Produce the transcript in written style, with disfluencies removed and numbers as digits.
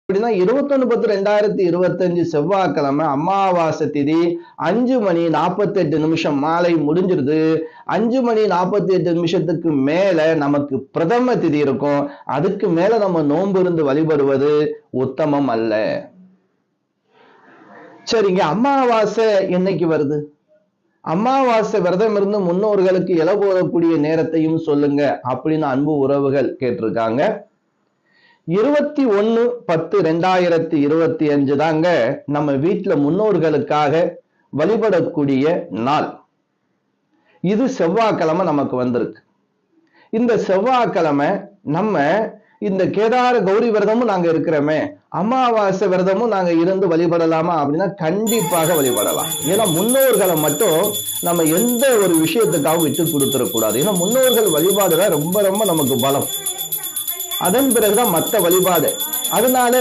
அப்படின்னா 21/10/2025 செவ்வாய்க்கிழமை அமாவாசை திதி 5:48 மாலை முடிஞ்சிருது. 5:48 மேல நமக்கு பிரதம திதி இருக்கும். அதுக்கு மேல நம்ம நோன்பு இருந்து வழிபடுவது உத்தமம் அல்ல. சரிங்க, அமாவாசை என்னைக்கு வருது? அமாவாசை விரதம் இருந்து முன்னோர்களுக்கு இலை போதக்கூடிய நேரத்தையும் சொல்லுங்க அப்படின்னு அன்பு உறவுகள் கேட்டிருக்காங்க. 21/10/2025 தாங்க நம்ம வீட்டுல முன்னோர்களுக்காக வழிபடக்கூடிய நாள். இது செவ்வாய்க்கிழமை நமக்கு வந்திருக்கு. இந்த செவ்வாய்க்கிழமை நம்ம இந்த கேதார கௌரி விரதமும் நாங்க இருக்கிறோமே, அமாவாசை விரதமும் நாங்க இருந்து வழிபடலாமா அப்படின்னா கண்டிப்பாக வழிபடலாம். ஏன்னா முன்னோர்களை மட்டும் நம்ம எந்த ஒரு விஷயத்துக்காக விட்டு கொடுத்துடக்கூடாது. ஏன்னா முன்னோர்கள் வழிபாடுதான் ரொம்ப ரொம்ப நமக்கு பலம். அதன் பிறகுதான் மற்ற வழிபாடு. அதனால